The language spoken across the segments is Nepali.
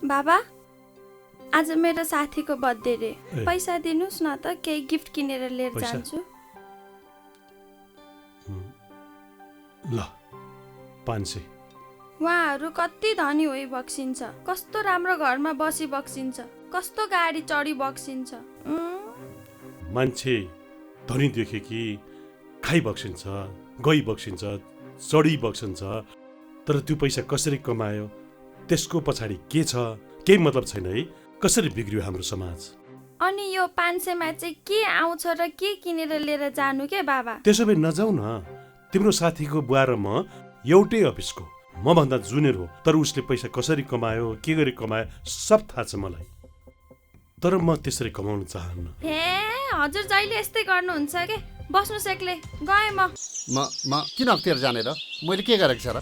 बाबा आज मेरो साथीको बर्थडे रे, ए। पैसा दिनुस् न त केही गिफ्ट किनेर लिएर पैसा? जान्छु। ल 500। उहाँहरू कति धनी होइ बक्सिन्छ, कस्तो राम्रो घरमा बसी बक्सिन्छ, कस्तो गाडी चढी बक्सिन्छ। मान्छे धनी देखे कि खाइ बक्सिन्छ, गई बक्सिन्छ, चढी बक्सिन्छ, तर त्यो पैसा कसरी कमायो त्यसको पछाडि के छ केही मतलब छैन है। कसरी बिग्रियो हाम्रो समाज। अनि यो 500 मा चाहिँ के आउँछ र के किनेर लिएर जानु के बाबा? त्यसो भए नजाऊ न। तिम्रो साथीको बुवा र म एउटै अफिसको, म भन्दा जुनियर हो, तर उसले पैसा कसरी कमायो के गरी कमायो सब थाहा छ मलाई। तर म त्यसरी कमाउन चाहन्न। हे हजुर जहिले यस्तै गर्नुहुन्छ के? बस्नु सेक्ले गए म किन अख्तियार जाने र? मैले के गरेको छ र?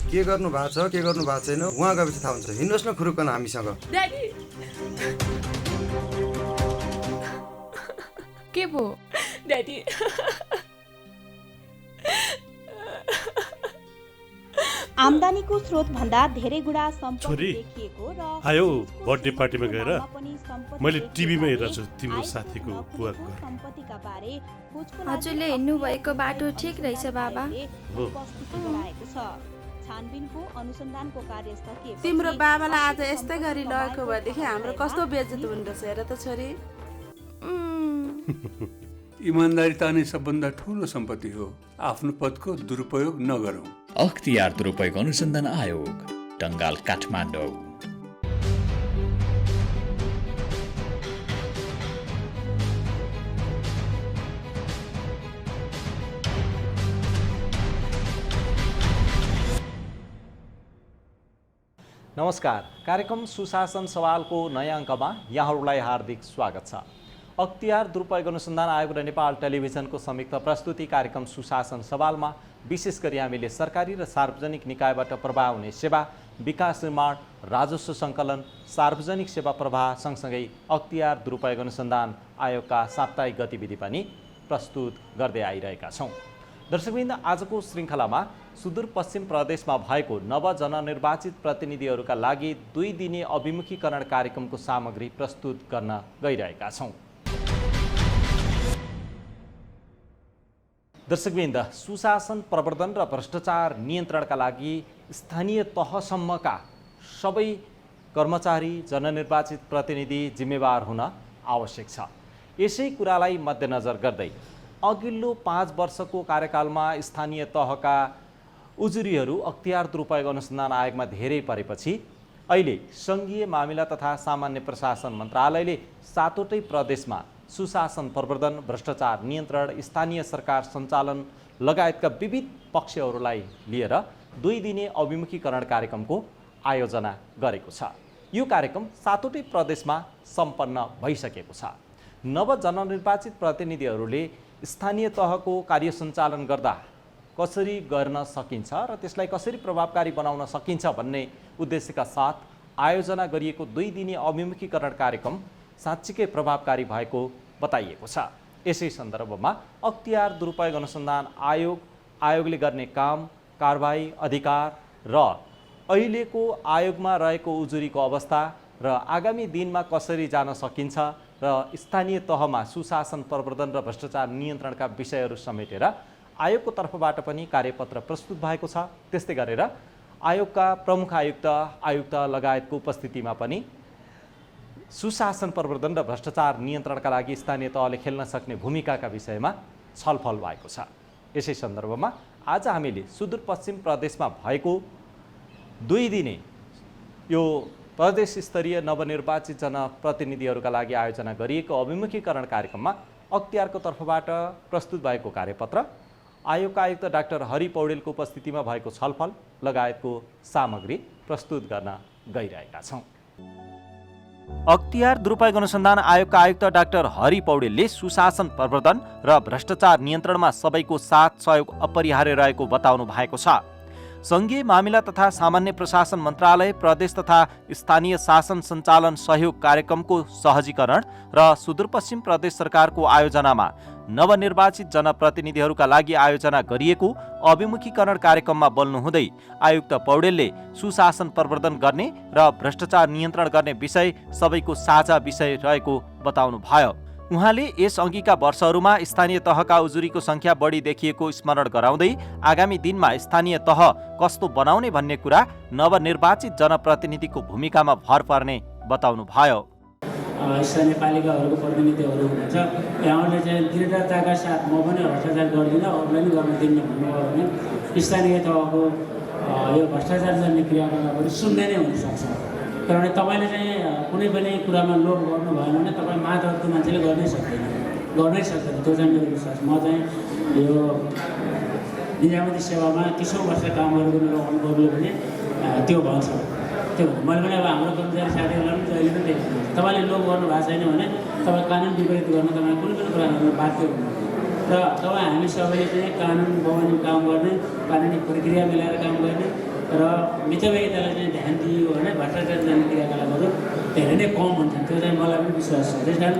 के गर्नु भएको छ के गर्नु भएको छैन उहाँ गएपछि थाहा हुन्छ। हिँड्नुहोस् न खुरुक्कन हामीसँग। ड्याडी के भो? ड्याडी आम्दानीको स्रोत भन्दा धेरै गुणा सम्पत्ति छोरी, देखिएको र आयो बर्थडे पार्टीमा गएर पनि सम्पत्ति मैले टिभीमा देखिएको हेरेको छु तिम्रो आयको साथीको नपुगेको बुवाको घर। सम्पत्तिका बारे खोजको हजुरले लागि हिँड्नु भएको बाटो ठिक रहेछ बाबा। हो। उपस्थिति गराएको छ। छानबिनको अनुसन्धानको कार्य सकिएपछि तिम्रो बाबालाई आज यस्तै गरी लगेको भएदेखि हाम्रो कस्तो बेइज्जत हुँदो रहेछ हेर त छोरी। इमान्दारिता नै सबभन्दा ठुलो सम्पत्ति हो। आफ्नो पदको दुरुपयोग नगरौँ। अख्तियार दुरुपयोग अनुसन्धान आयोग, टङ्गाल, काठमाडौँ। नमस्कार, कार्यक्रम सुशासन सवालको नयाँ अङ्कमा यहाँहरूलाई हार्दिक स्वागत छ। अख्तियार दुरुपयोग अनुसन्धान आयोग र नेपाल टेलिभिजनको संयुक्त प्रस्तुति कार्यक्रम सुशासन सवालमा विशेष गरी हामीले सरकारी र सार्वजनिक निकायबाट प्रवाह हुने सेवा, विकास निर्माण, राजस्व सङ्कलन, सार्वजनिक सेवा प्रवाह सँगसँगै अख्तियार दुरुपयोग अनुसन्धान आयोगका साप्ताहिक गतिविधि पनि प्रस्तुत गर्दै आइरहेका छौँ। दर्शकवृन्द, आजको श्रृङ्खलामा सुदूरपश्चिम प्रदेशमा भएको नवजननिर्वाचित प्रतिनिधिहरूका लागि 2 दिने अभिमुखीकरण कार्यक्रमको सामग्री प्रस्तुत गर्न गइरहेका छौँ। दर्शकवृन्द, सुशासन प्रवर्धन र भ्रष्टाचार नियन्त्रणका लागि स्थानीय तहसम्मका सबै कर्मचारी जननिर्वाचित प्रतिनिधि जिम्मेवार हुन आवश्यक छ। यसै कुरालाई मध्यनजर गर्दै अघिल्लो 5 वर्षको कार्यकालमा स्थानीय तहका उजुरीहरू अख्तियार दुरुपयोग अनुसन्धान आयोगमा धेरै परेपछि अहिले सङ्घीय मामिला तथा सामान्य प्रशासन मन्त्रालयले 7वटै प्रदेशमा सुशासन प्रवर्धन, भ्रष्टाचार नियन्त्रण, स्थानीय सरकार सञ्चालन लगायतका विविध पक्षहरूलाई लिएर 2 दिने अभिमुखीकरण कार्यक्रमको आयोजना गरेको छ। यो कार्यक्रम 7वटै प्रदेशमा सम्पन्न भइसकेको छ। नवजननिर्वाचित प्रतिनिधिहरूले स्थानीय तहको कार्य सञ्चालन गर्दा कसरी गर्न सकिन्छ र त्यसलाई कसरी प्रभावकारी बनाउन सकिन्छ भन्ने उद्देश्यका साथ आयोजना गरिएको 2 दिने अभिमुखीकरण कार्यक्रम साँच्चीकै प्रभावकारी भएको बताइएको छ। यसै सन्दर्भमा अख्तियार दुरुपयोग अनुसन्धान आयोगले गर्ने काम, कारबाही, अधिकार र अहिलेको आयोगमा रहेको उजुरीको अवस्था र आगामी दिनमा कसरी जान सकिन्छ र स्थानीय तहमा सुशासन प्रवर्धन र भ्रष्टाचार नियन्त्रणका विषयहरू समेटेर आयोगको तर्फबाट पनि कार्यपत्र प्रस्तुत भएको छ। त्यस्तै गरेर आयोगका प्रमुख आयुक्त लगायतको उपस्थितिमा पनि सुशासन प्रवर्धन र भ्रष्टाचार नियन्त्रणका लागि स्थानीय तहले खेल्न सक्ने भूमिकाका विषयमा छलफल भएको छ। यसै सन्दर्भमा आज हामीले सुदूरपश्चिम प्रदेशमा भएको 2 दिने यो प्रदेश स्तरीय नवनिर्वाचित जनप्रतिनिधिहरूका लागि आयोजना गरिएको अभिमुखीकरण कार्यक्रममा अख्तियारको तर्फबाट प्रस्तुत भएको कार्यपत्र, आयोगका आयुक्त डाक्टर हरि पौडेलको उपस्थितिमा भएको छलफल लगायतको सामग्री प्रस्तुत गर्न गइरहेका छौँ। अख्तियार दुरुपयोग अनुसन्धान आयोगका आयुक्त डाक्टर हरि पौडेलले सुशासन प्रवर्धन र भ्रष्टाचार नियन्त्रणमा सबैको साथ सहयोग अपरिहार्य रहेको बताउनु भएको छ। सङ्घीय मामिला तथा सामान्य प्रशासन मन्त्रालय प्रदेश तथा स्थानीय शासन सञ्चालन सहयोग कार्यक्रमको सहजीकरण र सुदूरपश्चिम प्रदेश सरकारको आयोजनामा नवनिर्वाचित जनप्रतिनिधिहरूका लागि आयोजना गरिएको अभिमुखीकरण कार्यक्रममा बोल्नुहुँदै आयुक्त पौडेलले सुशासन प्रवर्धन गर्ने र भ्रष्टाचार नियन्त्रण गर्ने विषय सबैको साझा विषय रहेको बताउनुभयो। उहाँले यसअघिका वर्षहरूमा स्थानीय तहका उजुरीको संख्या बढी देखिएको स्मरण गराउँदै आगामी दिनमा स्थानीय तह कस्तो बनाउने भन्ने कुरा नवनिर्वाचित जनप्रतिनिधिको भूमिकामा भर पर्ने बताउनुभयो। स्थानीय पालिकाहरूको प्रतिनिधिहरू हुनुहुन्छ, यहाँहरूले चाहिँ दृढताका साथ म पनि भ्रष्टाचार गर्दिनँ, अरूलाई पनि गर्न दिन्न भन्नुभयो भने स्थानीय तहको यो भ्रष्टाचार जन्ने क्रियाकलापहरू सुन्दै नै हुनसक्छ। किनभने तपाईँले चाहिँ कुनै पनि कुरामा लोभ गर्नु भएन भने तपाईँ मातहतको मान्छेले गर्नै सक्दैन। त्यो चाहिँ मेरो विश्वास। म चाहिँ यो निजामती सेवामा 30औं वर्ष काम गरेको मेरो अनुभवले पनि त्यो भन्छ। मैले पनि अब हाम्रो कर्मचारी साथीहरूलाई पनि जहिले पनि देख्छु, तपाईँले लोभ गर्नु भएको छैन भने तपाईँ कानुन विपरीत गर्न तपाईँ कुनै पनि कुरा गर्न बाध्य हुनु र तपाईँ हामी सबैले चाहिँ कानुन बमोजिम काम गर्ने, कानुनी प्रक्रिया मिलाएर काम गर्ने र मितव्ययितालाई चाहिँ ध्यान दियो भने भ्रष्टाचार जाने क्रियाकलापहरू धेरै नै कम हुन्छन्। त्यो चाहिँ मलाई पनि विश्वास छ। त्यस कारण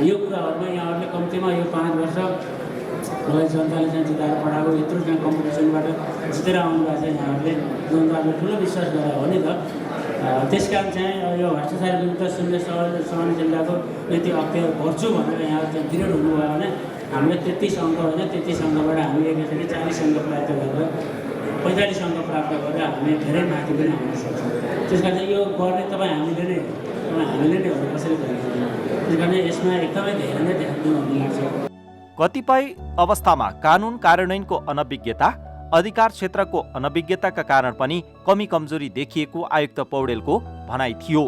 यो कुराहरूमा यहाँहरूले कम्तीमा यो 5 वर्ष मलाई जनताले चाहिँ जिताएर पठाएको यत्रो चाहिँ कम्पिटिसनबाट जितेर आउनु भएको छ। यहाँहरूले जनताले ठुलो विश्वास गरायो भने त त्यस कारण चाहिँ यो भ्रष्टाचार विरुद्ध शून्य सहन जिल्लाको यति अख्तियार गर्छु भनेर यहाँ चाहिँ दृढ हुनुभयो भने हामीले 33 अङ्क होइन 33 अङ्कबाट हामी एकैचोटि 40 अङ्क प्राप्त गरेर 45 अङ्क प्राप्त गरेर हामी धेरै माथि पनि आउन सक्छौँ। त्यस कारण यो गर्ने तपाईँ हामीले नै हो, कसैले गरेको छैन। त्यस कारण यसमा एकदमै धेरै नै ध्यान दिनु भन्ने लाग्छ। कतिपय अवस्थामा कानुन कार्यान्वयनको अनभिज्ञता, अधिकार क्षेत्रको अनभिज्ञताका कारण पनि कमी कमजोरी देखिएको आयुक्त पौडेलको भनाइ थियो।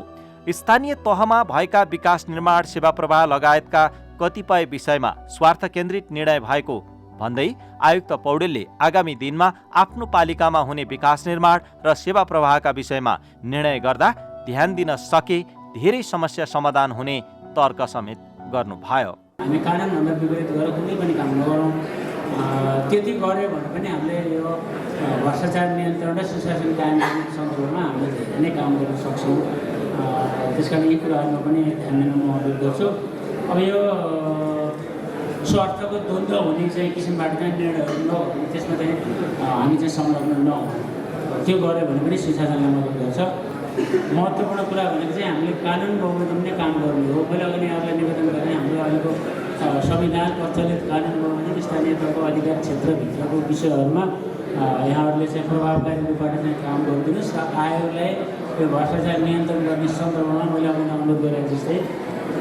स्थानीय तहमा भएका विकास निर्माण, सेवा प्रवाह लगायतका कतिपय विषयमा स्वार्थ केन्द्रित निर्णय भएको भन्दै आयुक्त पौडेलले आगामी दिनमा आफ्नो पालिकामा हुने विकास निर्माण र सेवा प्रवाहका विषयमा निर्णय गर्दा ध्यान दिन सके धेरै समस्या समाधान हुने तर्क समेत गर्नुभयो। हामी कानुनभन्दा विपरीत गरेर कुनै पनि काम नगरौँ, त्यति गऱ्यो भने पनि हामीले यो भ्रष्टाचार नियन्त्रण र सुशासन कायम गर्ने सन्दर्भमा हामीले धेरै नै काम गर्न सक्छौँ। त्यस कारण यी कुराहरूमा पनि ध्यान दिन म अनुरोध गर्छु। अब यो स्वार्थको द्वन्द्व हुने चाहिँ किसिमबाट चाहिँ निर्णयहरू नगर्ने, त्यसमा चाहिँ हामी चाहिँ संलग्न नहुँ। त्यो गऱ्यो भने पनि सुशासनलाई मद्दत गर्छ। महत्त्वपूर्ण कुरा भनेको चाहिँ हामीले कानुन बमोजिम नै काम गर्नु हो। मैले अघि यहाँलाई निवेदन गरेँ, हाम्रो अहिलेको संविधान प्रचलित कानुन बमोजिम स्थानीय तहको अधिकार क्षेत्रभित्रको विषयहरूमा यहाँहरूले चाहिँ प्रभावकारी रूपबाट चाहिँ काम गरिदिनुहोस् र आयोगलाई यो भ्रष्टाचार नियन्त्रण गर्ने सन्दर्भमा मैले अघि अनुरोध गरेको जस्तै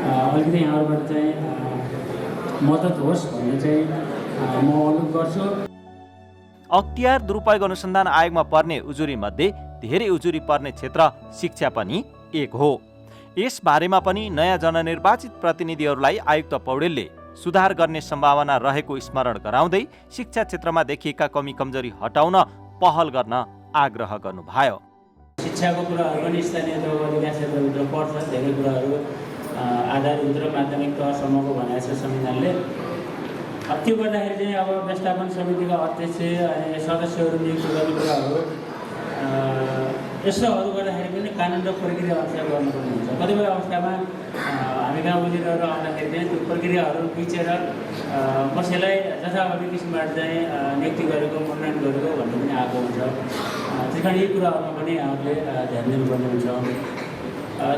अलिकति यहाँहरूबाट चाहिँ मद्दत होस् भन्ने चाहिँ म अनुरोध गर्छु। अख्तियार दुरुपयोग अनुसन्धान आयोगमा पर्ने उजुरी मध्ये धेरै उजुरी पर्ने क्षेत्र शिक्षा पनि एक हो। यस बारेमा पनि नयाँ जननिर्वाचित प्रतिनिधिहरूलाई आयुक्त पौडेलले सुधार गर्ने सम्भावना रहेको स्मरण गराउँदै शिक्षा क्षेत्रमा देखिएका कमी कमजोरी हटाउन पहल गर्न आग्रह गर्नुभयो। शिक्षाको कुराहरू पनि स्थानीय तहको अधिकार क्षेत्रभित्र पर्छ। धेरै कुराहरू आधारभूत र माध्यमिक तहसम्मको भनेको छ संविधानले। त्यो गर्दाखेरि चाहिँ अब व्यवस्थापन समितिका अध्यक्ष अनि सदस्यहरू नियुक्ति गर्ने कुराहरू यस्तोहरू गर्दाखेरि पनि कानुन र प्रक्रिया अनुसार गर्नुपर्ने हुन्छ। कतिपय अवस्थामा हामी गाउँ उजुरीहरू आउँदाखेरि चाहिँ त्यो प्रक्रियाहरू बिचेर कसैलाई जथाभावी किसिमबाट चाहिँ नियुक्ति गरेको, मनोनयन गरेको भन्ने पनि आएको हुन्छ। त्यस कारण यी कुराहरूमा पनि हामीले ध्यान दिनुपर्ने हुन्छ।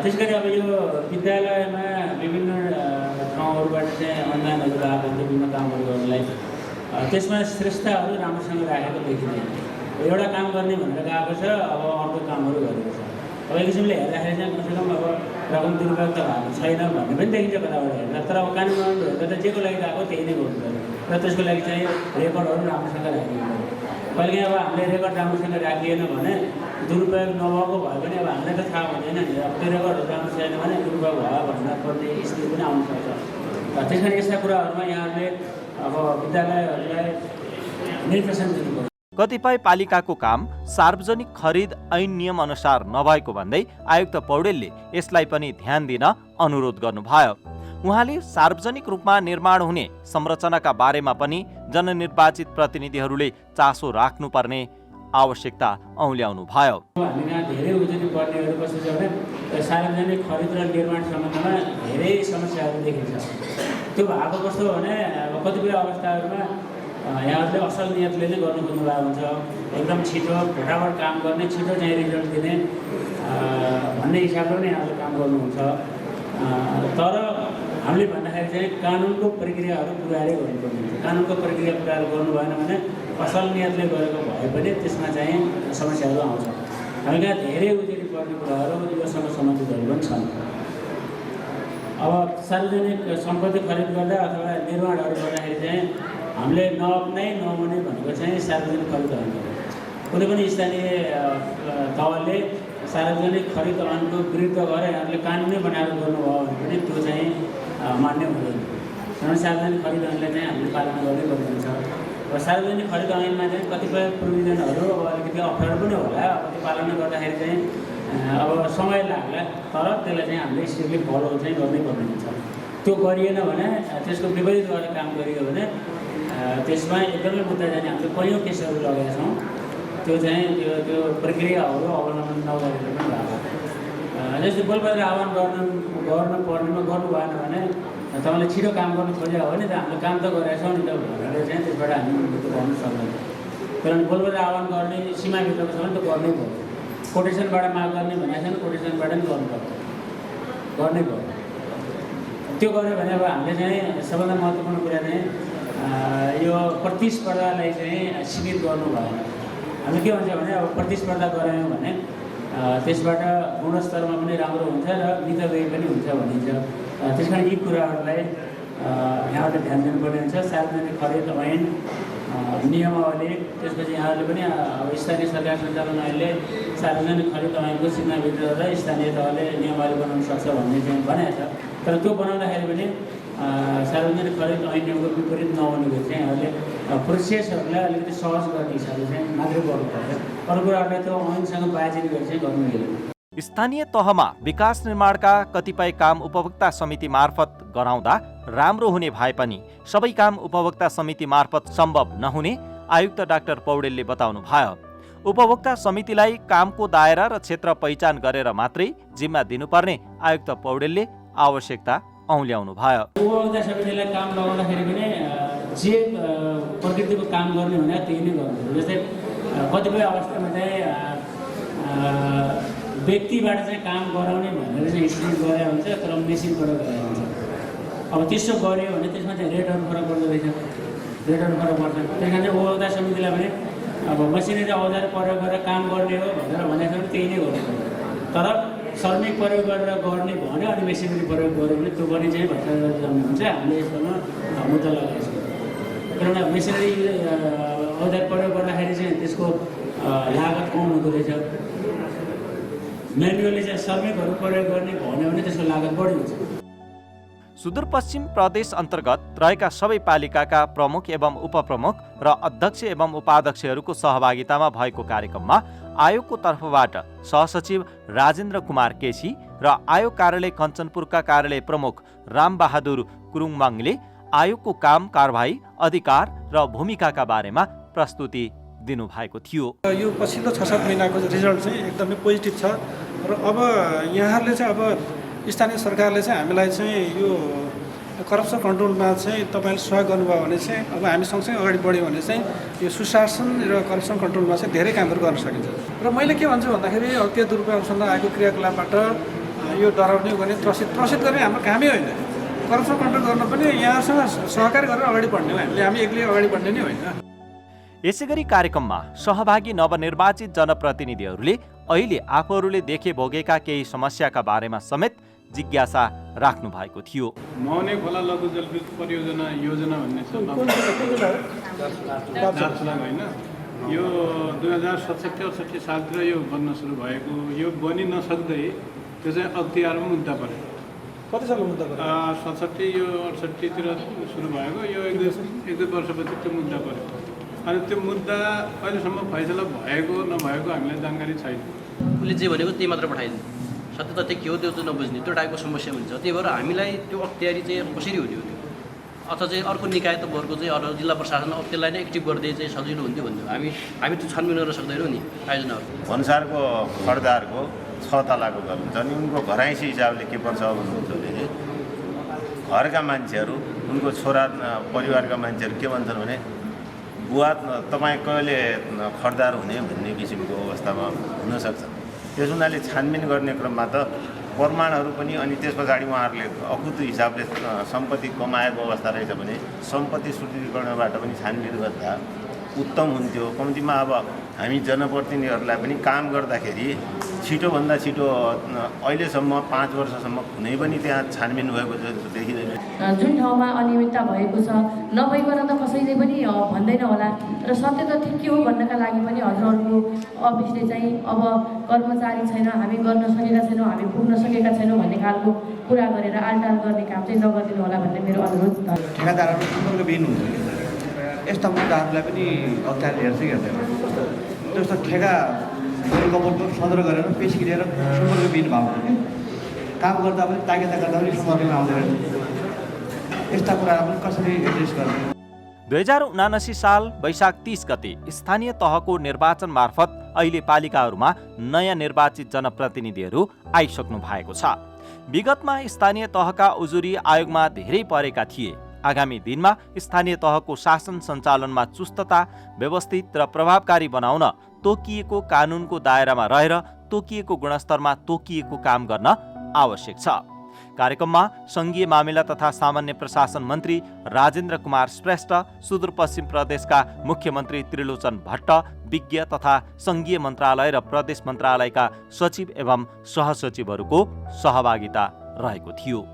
त्यस गरी अब यो विद्यालयमा विभिन्न ठाउँहरूबाट चाहिँ अनुदानहरू आएको हुन्छ विभिन्न कामहरू गर्नलाई। त्यसमा श्रेष्ठताहरू राम्रोसँग राखेको देखिँदैन। एउटा काम गर्ने भनेर गएको छ, अब अर्को कामहरू गरेको छ। अब एक किसिमले हेर्दाखेरि चाहिँ कमसेकम अब रकम दुरुपयोग त भएको छैन भन्ने पनि देखिन्छ कताबाट हेर्दा। तर अब कानुन हेर्दा त जेको लागि गएको त्यही नै गर्नु पर्यो र त्यसको लागि चाहिँ रेकर्डहरू राम्रोसँग राखिनु पर्यो। कहिलेकाहीँ अब हामीले रेकर्ड राम्रोसँग राखिएन भने दुरुपयोग नभएको भयो भने अब हामीलाई त थाहा हुँदैन नि। अब त्यो रेकर्डहरू राम्रो छैन भने दुरुपयोग भयो भन्न पर्ने स्थिति पनि आउन सक्छ। त्यस कारण यस्ता कुराहरूमा यहाँहरूले अब विद्यालयहरूलाई निर्देशन दिनुपर्छ। कतिपय पालिकाको काम सार्वजनिक खरिद ऐन नियम अनुसार नभएको भन्दै आयुक्त पौडेलले यसलाई पनि ध्यान दिन अनुरोध गर्नुभयो। उहाँले सार्वजनिक रूपमा निर्माण हुने संरचनाका बारेमा पनि जननिर्वाचित प्रतिनिधिहरूले चासो राख्नुपर्ने आवश्यकता औल्याउनु भयो। हामी कहाँ धेरै उजुरी पर्नेहरू कसरी छ भने सार्वजनिक खरिद र निर्माण सम्बन्धमा धेरै समस्याहरू देखिन्छ। त्यो भएको कस्तो हो भने कतिपय अवस्थाहरूमा यहाँहरूले असल नियतले नै गर्नु खोज्नु भएको हुन्छ, एकदम छिटो फटाफट काम गर्ने, छिटो चाहिँ रिजल्ट दिने भन्ने हिसाबले नै यहाँहरूले काम गर्नुहुन्छ। तर हामीले भन्दाखेरि चाहिँ कानुनको प्रक्रियाहरू पुऱ्याएरै गर्नुपर्ने हुन्छ। कानुनको प्रक्रिया पुऱ्याएर गर्नु भएन भने असल नियतले गरेको भए पनि त्यसमा चाहिँ समस्याहरू आउँछ। हामी कहाँ धेरै उजुरी पर्ने कुराहरू योसँग सम्बन्धितहरू पनि छन्। अब सार्वजनिक सम्पत्ति खरिद गर्दा अथवा निर्माणहरू गर्दाखेरि चाहिँ हामीले नअप्नाइ नहुने भनेको चाहिँ सार्वजनिक खरिद ऐन हो। कुनै पनि स्थानीय तहले सार्वजनिक खरिद ऐनको विरुद्ध गरेर यहाँहरूले कानुनै बनाएर गर्नुभयो भने पनि त्यो चाहिँ मान्य हुँदैन। किनभने सार्वजनिक खरिद ऐनलाई चाहिँ हामीले पालना गर्नै पर्ने हुन्छ। र सार्वजनिक खरिद ऐनमा चाहिँ कतिपय प्रोभिजनहरू अब अलिकति अप्ठ्यारो पनि होला, अब त्यो पालना गर्दाखेरि चाहिँ अब समय लाग्ला, तर त्यसलाई चाहिँ हामीले स्ट्रिक्टली फलो चाहिँ गर्नै पर्ने हुन्छ। त्यो गरिएन भने त्यसको विपरीत गरेर काम गरियो भने त्यसमा एकदमै मुद्दा जाने हामीले कैयौँ केसहरू लगाएका छौँ। त्यो चाहिँ त्यो प्रक्रियाहरू अवलम्बन नगरेर पनि भएको। जस्तै बोलबद्र आह्वान गर्नु पर्नेमा गर्नु भएन भने तपाईँले छिटो काम गर्नु खोजेको हो भने त हामीले काम त गरेका छौँ नि त भनेर चाहिँ त्यसबाट हामी मुक्त गर्नु सक्दैन। किनभने बोलबद्र आह्वान गर्ने सीमाभित्रको छ भने त गर्नै पर्यो। कोटेसनबाट माग गर्ने भनेको छैन, कोटेसनबाट पनि गर्नु पर्यो, गर्नै पर्यो। त्यो गऱ्यो भने अब हामीले चाहिँ सबभन्दा महत्त्वपूर्ण कुरा चाहिँ यो प्रतिस्पर्धालाई चाहिँ सीमित गर्नु भएन। हामी के भन्छ भने अब प्रतिस्पर्धा गरायौँ भने त्यसबाट गुणस्तरमा पनि राम्रो हुन्छ र मितव्ययी पनि हुन्छ भनिन्छ। त्यस कारण यी कुराहरूलाई यहाँहरूले ध्यान दिनुपर्ने हुन्छ। सार्वजनिक खरिद ऐन नियमावली, त्यसपछि यहाँहरूले पनि अब स्थानीय सरकार सञ्चालन ऐनले सार्वजनिक खरिद ऐनको सीमाभित्र र स्थानीय तहले नियमावली बनाउन सक्छ भन्ने चाहिँ भनेको छ। तर त्यो बनाउँदाखेरि पनि सार्वजनिक खरिद ऐन नियमको विपरीत नहुने गरी चाहिँ यहाँहरूले प्रोसेसहरूलाई अलिकति सहज गर्ने हिसाबले चाहिँ मात्रै गर्नुपर्छ। अरू कुराहरूलाई त्यो ऐनसँग बाजिन गरी चाहिँ गर्नु मिलेन। स्थानीय तहमा विकास निर्माणका कतिपय काम उपभोक्ता समिति मार्फत गराउँदा राम्रो हुने भए पनि सबै काम उपभोक्ता समिति मार्फत सम्भव नहुने आयुक्त डाक्टर पौडेलले बताउनु भयो। उपभोक्ता समितिलाई कामको दायरा र क्षेत्र पहिचान गरेर मात्रै जिम्मा दिनुपर्ने आयुक्त पौडेलले आवश्यकता औल्याउनु भयो। उपभोक्ता समितिलाई काम लगाउँदाखेरि पनि जे प्रकृतिको काम गर्ने भने त्यही नै गर्नु। जस्तै कतिपय अवस्थामा चाहिँ व्यक्तिबाट चाहिँ काम गराउने भनेर चाहिँ इन्स्टिट्युट गरेर हुन्छ, तर मेसिनबाट गरेर हुन्छ। अब त्यसो गऱ्यो भने त्यसमा चाहिँ रेटहरू फरक पर्दो रहेछ, रेटहरू फरक पर्छ। त्यही कारण चाहिँ उपभोक्ता समितिलाई पनि अब मसिनरी औजार प्रयोग गरेर काम गर्ने हो भनेर भनेको छ भने त्यही नै गर्नु पर्छ। तर श्रमिक प्रयोग गरेर गर्ने भन्यो अनि मेसिनरी प्रयोग गऱ्यो भने त्यो पनि चाहिँ भ्रष्टाचार जन्मिन्छ। हामीले यसमा मुद्दा लगाएको छौँ। किनभने मेसिनरी औजार प्रयोग गर्दाखेरि चाहिँ त्यसको लागत कम हुँदो रहेछ। म्यानुअली चाहिँ श्रमिकहरू प्रयोग गर्ने भन्यो भने त्यसको लागत बढी हुन्छ। सुदूरपश्चिम प्रदेश अन्तर्गत रहेका सबै पालिकाका प्रमुख एवं उपप्रमुख र अध्यक्ष एवं उपाध्यक्षहरूको सहभागितामा भएको कार्यक्रममा आयोगको तर्फबाट सहसचिव राजेन्द्र कुमार केसी र आयोग कार्यालय कञ्चनपुरका कार्यालय प्रमुख रामबहादुर कुरुङमाङले आयोगको काम कारबाही अधिकार र भूमिकाका बारेमा प्रस्तुति दिनुभएको थियो। यो पछिल्लो 6-7 महिनाको रिजल्ट चाहिँ एकदमै पोजिटिभ छ र अब यहाँहरूले चाहिँ अब स्थानीय सरकारले चाहिँ हामीलाई चाहिँ यो करप्सन कन्ट्रोलमा चाहिँ तपाईँले सहयोग गर्नुभयो भने चाहिँ अब हामी सँगसँगै अगाडि बढ्यो भने चाहिँ यो सुशासन र करप्सन कन्ट्रोलमा चाहिँ धेरै कामहरू गर्न सकिन्छ। र मैले के भन्छु भन्दाखेरि अब त्यो दुरुपयोग अनुसन्धान आएको क्रियाकलापबाट यो डराउने गर्ने त्रसित गर्ने हाम्रो कामै होइन। करप्सन कन्ट्रोल गर्न पनि यहाँसँग सहकारी गरेर अगाडि बढ्ने हो हामी एक्लै अगाडि बढ्ने नै होइन। यसैगरी कार्यक्रममा सहभागी नवनिर्वाचित जनप्रतिनिधिहरूले अहिले आफूहरूले देखे भोगेका केही समस्याका बारेमा समेत जिज्ञासा राख्नु भएको थियो। मौने खोला लघु जलविद्युत परियोजना योजना भन्ने छ होइन, यो 2067-68 सालतिर यो बन्न सुरु भएको, यो बनि नसक्दै त्यो चाहिँ अख्तियारमा मुद्दा पऱ्यो। कति सालको मुद्दा पऱ्यो? 67 यो 68तिर सुरु भएको, यो एक दुई वर्षपछि त्यो मुद्दा पऱ्यो। अनि त्यो मुद्दा अहिलेसम्म फैसला भएको नभएको हामीलाई जानकारी छैन। उसले जे भनेको त्यही मात्र पठाइदिनु, सत्य तथ्य के हो त्यो चाहिँ नबुझ्ने, त्यो टाइपको समस्या हुन्छ। त्यही भएर हामीलाई त्यो अख्तियारी चाहिँ कसरी हुने हो त्यो, अथवा चाहिँ अर्को निकाय त बरको चाहिँ अरू जिल्ला प्रशासन अब त्यसलाई नै एक्टिभ गर्दै चाहिँ सजिलो हुन्थ्यो भन्थ्यो। हामी त्यो छानबिन गर्न सक्दैनौँ नि आयोजनाहरू। भन्सारको खड्दाहरूको 6 तलाको घर हुन्छ अनि उनको घराइसी हिसाबले के पर्छ भन्नुहुन्छ भने घरका मान्छेहरू उनको छोरा परिवारका मान्छेहरू के भन्छन् भने बुवा तपाईँ कहिले खर्दार हुने भन्ने किसिमको अवस्थामा हुनसक्छ। त्यस हुनाले छानबिन गर्ने क्रममा त प्रमाणहरू पनि अनि त्यस पछाडि उहाँहरूले अकुत हिसाबले सम्पत्ति कमाएको अवस्था रहेछ भने सम्पत्ति सूत्रीकरणबाट पनि छानबिन गर्दा उत्तम हुन्थ्यो। कम्तीमा अब हामी जनप्रतिनिधिहरूलाई पनि काम गर्दाखेरि छिटोभन्दा छिटो अहिलेसम्म 5 वर्षसम्म कुनै पनि त्यहाँ छानबिन भएको जस्तो देखिँदैन। जुन ठाउँमा अनियमितता भएको छ नभइकन त कसैले पनि भन्दैन होला र सत्य तथ्य के हो भन्नका लागि पनि हजुरहरूको अफिसले चाहिँ अब कर्मचारी छैन, हामी गर्न सकेका छैनौँ, हामी पुग्न सकेका छैनौँ भन्ने खालको कुरा गरेर आलटाल गर्ने काम चाहिँ नगरिदिनु होला भन्ने मेरो अनुरोध। ठेकादारहरू सम्पर्कविहीन हुन्छ, यस्ता मुद्दाहरूलाई पनि अख्तियार लिएर चाहिँ हेर्दैन। जस्तो ठेका कपलको सदर गरेर पेसी लिएर सम्पर्कविहीन भएको हुन्छ, काम गर्दा पनि तागेता गर्दा पनि सम्पर्कमा आउँदैन। यस्ता कुराहरू पनि कसरी एड्रेस गर्ने। 2079 साल वैशाख 30 गते स्थानीय तहको निर्वाचन मार्फत अहिले पालिकाहरूमा नयाँ निर्वाचित जनप्रतिनिधिहरू आइसक्नु भएको छ। विगतमा स्थानीय तहका उजुरी आयोगमा धेरै परेका थिए। आगामी दिनमा स्थानीय तहको शासन सञ्चालनमा चुस्तता, व्यवस्थित र प्रभावकारी बनाउन तोकिएको कानुनको दायरामा रहेर तोकिएको गुणस्तरमा तोकिएको काम गर्न आवश्यक छ। कार्यक्रममा सङ्घीय मामिला तथा सामान्य प्रशासन मन्त्री राजेन्द्र कुमार श्रेष्ठ, सुदूरपश्चिम प्रदेशका मुख्यमन्त्री त्रिलोचन भट्ट, विज्ञ तथा सङ्घीय मन्त्रालय र प्रदेश मन्त्रालयका सचिव एवं सहसचिवहरूको सहभागिता रहेको थियो।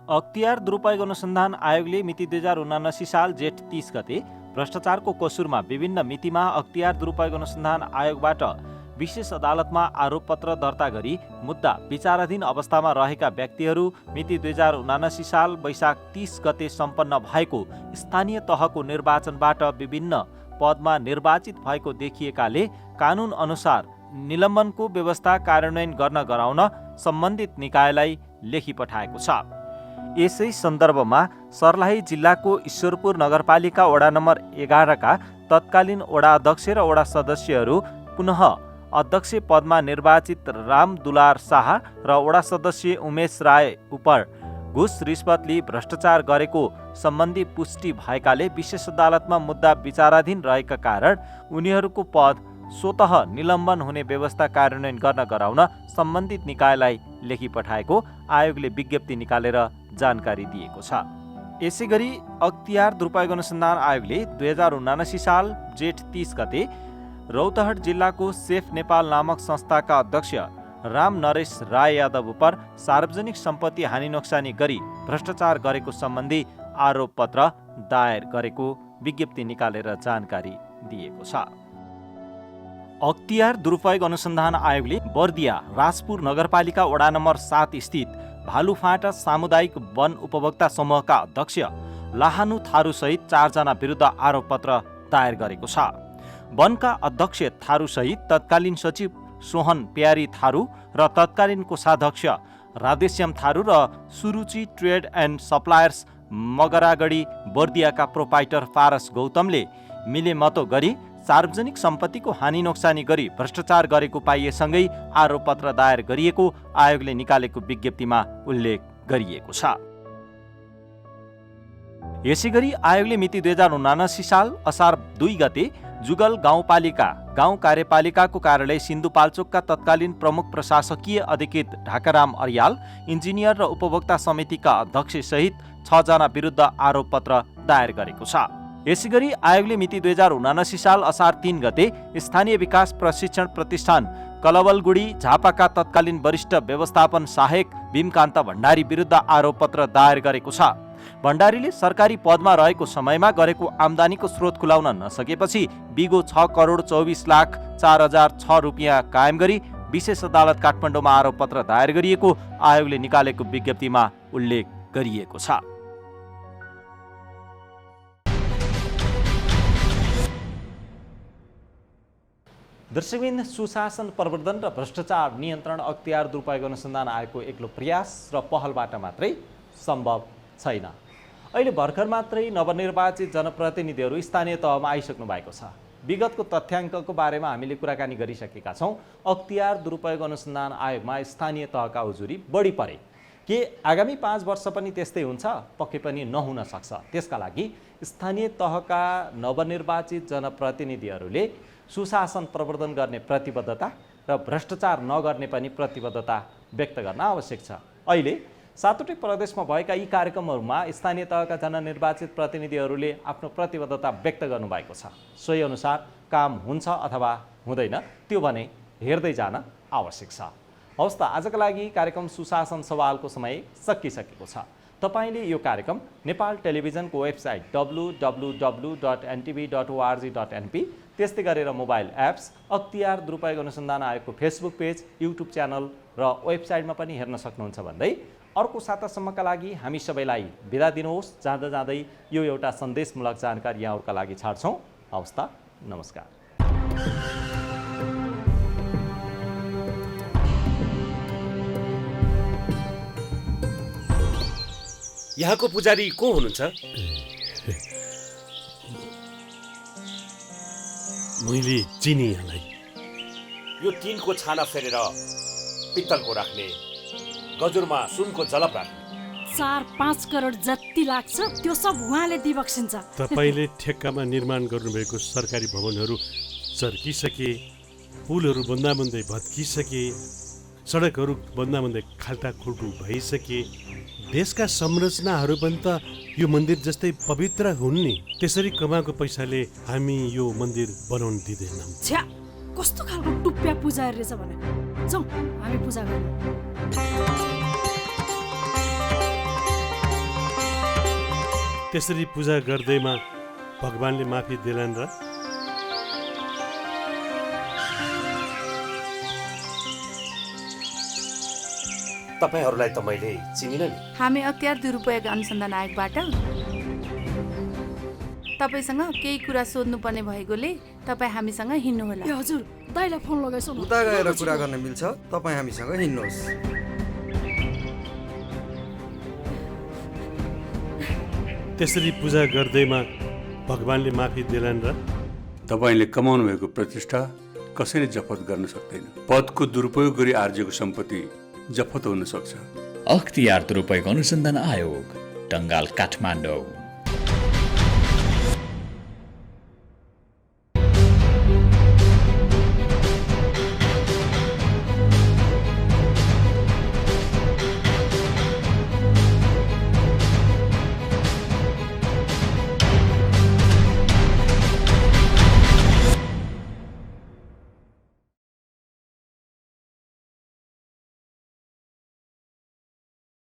अख्तियार दुरुपयोग अनुसन्धान आयोगले मिति 2079 साल जेठ 30 गते भ्रष्टाचारको कसुरमा विभिन्न मितिमा अख्तियार दुरुपयोग अनुसन्धान आयोगबाट विशेष अदालतमा आरोपपत्र दर्ता गरी मुद्दा विचाराधीन अवस्थामा रहेका व्यक्तिहरू मिति 2079 साल वैशाख 30 गते सम्पन्न भएको स्थानीय तहको निर्वाचनबाट विभिन्न पदमा निर्वाचित भएको देखिएकाले कानुन अनुसार निलम्बनको व्यवस्था कार्यान्वयन गर्न गराउन सम्बन्धित निकायलाई लेखी पठाएको छ। यसै सन्दर्भमा सर्लाही जिल्लाको ईश्वरपुर नगरपालिका वडा नम्बर 11 का तत्कालीन वडा अध्यक्ष र वडा सदस्यहरू पुनः अध्यक्ष पदमा निर्वाचित राम दुलार शाह र वडा सदस्य उमेश राय उप घुस रिश्वत लिई भ्रष्टाचार गरेको सम्बन्धी पुष्टि भएकाले विशेष अदालतमा मुद्दा विचाराधीन रहेका कारण उनीहरूको पद स्वतः निलम्बन हुने व्यवस्था कार्यान्वयन गर्न गराउन सम्बन्धित निकायलाई लेखी पठाएको आयोगले विज्ञप्ति निकालेर जानकारी दिएको छ। यसैगरी अख्तियार दुरुपयोग अनुसन्धान आयोगले 2079 साल जेठ 30 गते रौतहट जिल्लाको सेफ नेपाल नामक संस्थाका अध्यक्ष राम नरेश राय यादव उप सार्वजनिक सम्पत्ति हानि नोक्सानी गरी भ्रष्टाचार गरेको सम्बन्धी आरोप पत्र दायर गरेको विज्ञप्ति निकालेर जानकारी दिएको छ। अख्तियार दुरुपयोग अनुसन्धान आयोगले बर्दिया राजपुर नगरपालिका वडा नम्बर 7 स्थित भालुफाँटा सामुदायिक वन उपभोक्ता समूहका अध्यक्ष लाहानु थारू सहित 4 जना विरुद्ध आरोपपत्र दायर गरेको छ। वनका अध्यक्ष थारू सहित तत्कालीन सचिव सोहन प्यारी थारू र तत्कालीन कोषाध्यक्ष राधेश्याम थारू र सुरुचि ट्रेड एन्ड सप्लायर्स मगरागढी बर्दियाका प्रोपाइटर फारस गौतमले मिलेमतो गरी सार्वजनिक सम्पत्तिको हानि नोक्सानी गरी भ्रष्टाचार गरेको पाइएसँगै आरोपपत्र दायर गरिएको आयोगले निकालेको विज्ञप्तिमा उल्लेख गरिएको छ। यसैगरी आयोगले मिति 2079 साल असार 2 गते जुगल गाउँपालिका गाउँ कार्यपालिकाको कार्यालय सिन्धुपाल्चोकका तत्कालीन प्रमुख प्रशासकीय अधिकृत ढाकाराम अर्याल, इन्जिनियर र उपभोक्ता समितिका अध्यक्ष सहित 6 जना विरुद्ध आरोपपत्र दायर गरेको छ। यसैगरी आयोगले मिति 2079 साल असार 3 गते स्थानीय विकास प्रशिक्षण प्रतिष्ठान कलवलगुडी झापाका तत्कालीन वरिष्ठ व्यवस्थापन सहायक भीमकान्त भण्डारी विरुद्ध आरोपपत्र दायर गरेको छ। भण्डारीले सरकारी पदमा रहेको समयमा गरेको आम्दानीको स्रोत खुलाउन नसकेपछि बिगो 6,24,04,006 रुपियाँ कायम गरी विशेष अदालत काठमाडौँमा आरोपपत्र दायर गरिएको आयोगले निकालेको विज्ञप्तिमा उल्लेख गरिएको छ। दर्शकवृन्द, सुशासन प्रवर्धन र भ्रष्टाचार नियन्त्रण अख्तियार दुरुपयोग अनुसन्धान आयोगको एक्लो प्रयास र पहलबाट मात्रै सम्भव छैन। अहिले भर्खर मात्रै नवनिर्वाचित जनप्रतिनिधिहरू स्थानीय तहमा आइसक्नु भएको छ। विगतको तथ्याङ्कको बारेमा हामीले कुराकानी गरिसकेका छौँ। अख्तियार दुरुपयोग अनुसन्धान आयोगमा स्थानीय तहका उजुरी बढी परे। के आगामी 5 वर्ष पनि त्यस्तै हुन्छ? पक्कै पनि नहुन सक्छ। त्यसका लागि स्थानीय तहका नवनिर्वाचित जनप्रतिनिधिहरूले सुशासन प्रवर्धन गर्ने प्रतिबद्धता र भ्रष्टाचार नगर्ने पनि प्रतिबद्धता व्यक्त गर्न आवश्यक छ। अहिले 7वटै प्रदेशमा भएका यी कार्यक्रमहरूमा स्थानीय तहका जननिर्वाचित प्रतिनिधिहरूले आफ्नो प्रतिबद्धता व्यक्त गर्नुभएको छ। सोही अनुसार काम हुन्छ अथवा हुँदैन त्यो भने हेर्दै जान आवश्यक छ। हवस् त, आजका लागि कार्यक्रम सुशासन सवालको समय सकिसकेको छ। तपाईँले यो कार्यक्रम नेपाल टेलिभिजनको वेबसाइट www.ntv.org.np, त्यस्तै गरेर मोबाइल एप्स, अख्तियार दुरुपयोग अनुसन्धान आयोगको फेसबुक पेज, युट्युब च्यानल र वेबसाइटमा पनि हेर्न सक्नुहुन्छ भन्दै अर्को सातासम्मका लागि हामी सबैलाई बिदा दिनुहोस्। जाँदा जाँदै यो एउटा सन्देशमूलक जानकारी यहाँहरूका लागि छाड्छौँ। हवस् त, नमस्कार। यहाँको पुजारी को हुनुहुन्छ? मैले चिने यहाँलाई। यो टिनको छाना फेरेर पित्तलको राख्ने, गजुरमा सुनको जलप राख्ने 4-5 करोड जति लाग्छ त्यो सब उहाँले दिबक्सिन्छ। तपाईँले ठेक्कामा निर्माण गर्नुभएको सरकारी भवनहरू चर्किसके, पुलहरू बन्दाबन्दै भत्किसके, सडकहरू बन्दाबन्दै खाल्टा खुल्टु भइसके, देशका संरचनाहरू पनि त यो मन्दिर जस्तै पवित्र हुन् नि। त्यसरी कमाएको पैसाले हामी यो मन्दिर बनाउन दिँदैनौँ। छ्या, कस्तो खालको टुप्प्या पुजारी रहेछ भने। जाउँ हामी पूजा गर्न। त्यसरी पूजा गर्दैमा भगवानले माफी दिलान् र? तपाईहरूलाई त मैले चिनिन नि। हामी अख्तियार दुरुपयोग अनुसन्धान आयोगबाट तपाईँसँग केही कुरा सोध्नुपर्ने भएकोले तपाईँ हामीसँग हिँड्नुहोला। ए हजुर, दाइलाई फोन लगाइसो न। उता गएर कुरा गर्न मिल्छ, तपाईँ हामीसँग हिँड्नुहोस्। त्यसरी पूजा गर्दैमा भगवानले माफी दिलान् र? तपाईँले कमाउनु भएको प्रतिष्ठा कसैले जफत गर्न सक्दैन। पदको दुरुपयोग गरी आर्जेको सम्पत्ति जफत हुन सक्छ। अख्तियार दुरुपयोग अनुसन्धान आयोग, टंगाल, काठमाडौँ।